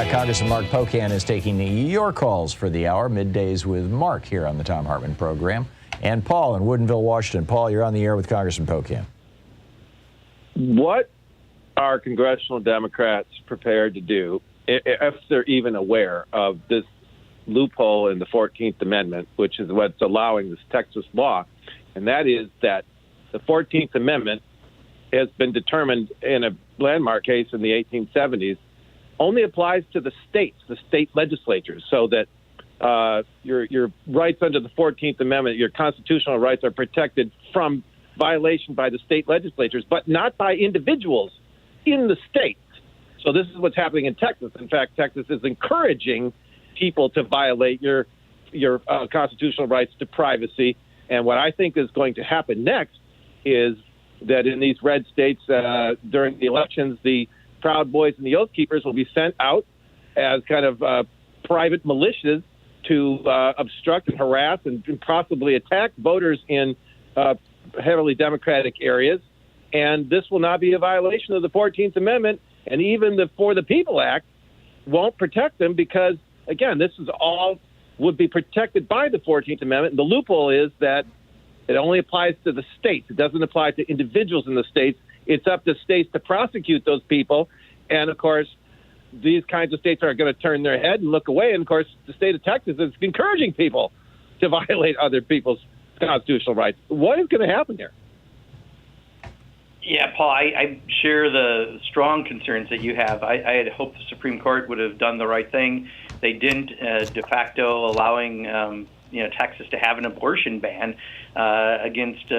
back. Congressman Mark Pocan is taking your calls for the hour, middays with Mark here on the Thom Hartmann Program. And Paul in Woodinville, Washington. Paul, you're on the air with Congressman Pocan. What are congressional Democrats prepared to do, if they're even aware of this loophole in the 14th Amendment, which is what's allowing this Texas law? And that is that the 14th Amendment has been determined in a landmark case in the 1870s, only applies to the states, the state legislatures, so that your rights under the 14th Amendment, your constitutional rights are protected from violation by the state legislatures, but not by individuals in the states. So this is what's happening in Texas. In fact, Texas is encouraging people to violate your constitutional rights to privacy. And what I think is going to happen next is that in these red states during the elections, the Proud Boys and the Oath Keepers will be sent out as kind of private militias to obstruct and harass and possibly attack voters in heavily Democratic areas. And this will not be a violation of the 14th Amendment. And even the For the People Act won't protect them because, again, this is all would be protected by the 14th Amendment. And the loophole is that it only applies to the states. It doesn't apply to individuals in the states. It's up to states to prosecute those people. And, of course, these kinds of states are going to turn their head and look away. And, of course, the state of Texas is encouraging people to violate other people's constitutional rights. What is going to happen here? Yeah, Paul, I share the strong concerns that you have. I had hoped the Supreme Court would have done the right thing. They didn't, de facto allowing Texas to have an abortion ban against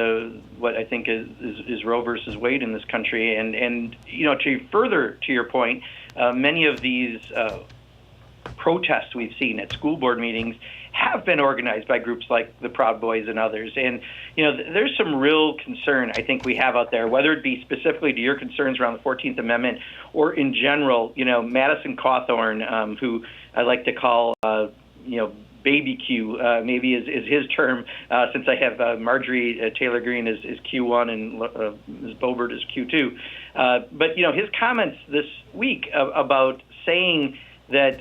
what I think is Roe versus Wade in this country. And to further to your point, many of these protests we've seen at school board meetings have been organized by groups like the Proud Boys and others. And, there's some real concern I think we have out there, whether it be specifically to your concerns around the 14th Amendment or in general. Madison Cawthorn, who I like to call, Baby Q, maybe is his term, since I have Marjorie Taylor Greene is Q1 and Ms. Boebert is Q2. But his comments this week about saying that,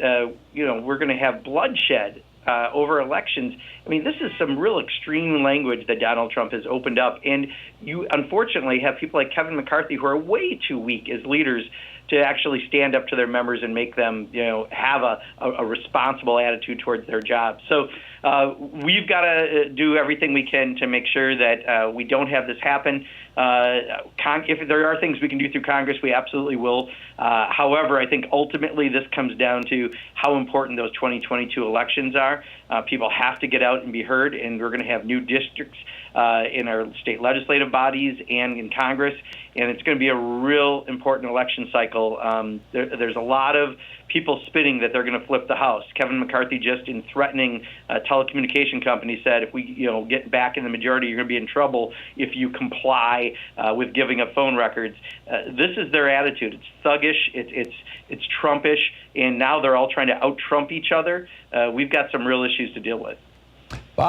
we're going to have bloodshed over elections. I mean, this is some real extreme language that Donald Trump has opened up. And you, unfortunately, have people like Kevin McCarthy who are way too weak as leaders to actually stand up to their members and make them, have a responsible attitude towards their job. So we've got to do everything we can to make sure that we don't have this happen. If there are things we can do through Congress, we absolutely will. However, I think ultimately this comes down to how important those 2022 elections are. People have to get out and be heard, and we're going to have new districts in our state legislative bodies and in Congress, and it's going to be a real important election cycle. There's a lot of people spitting that they're going to flip the House. Kevin McCarthy, just in threatening telecommunication companies, said if we get back in the majority, you're going to be in trouble if you comply with giving up phone records. This is their attitude. It's thuggish. It's Trumpish, and now they're all trying to out-Trump each other. We've got some real issues to deal with.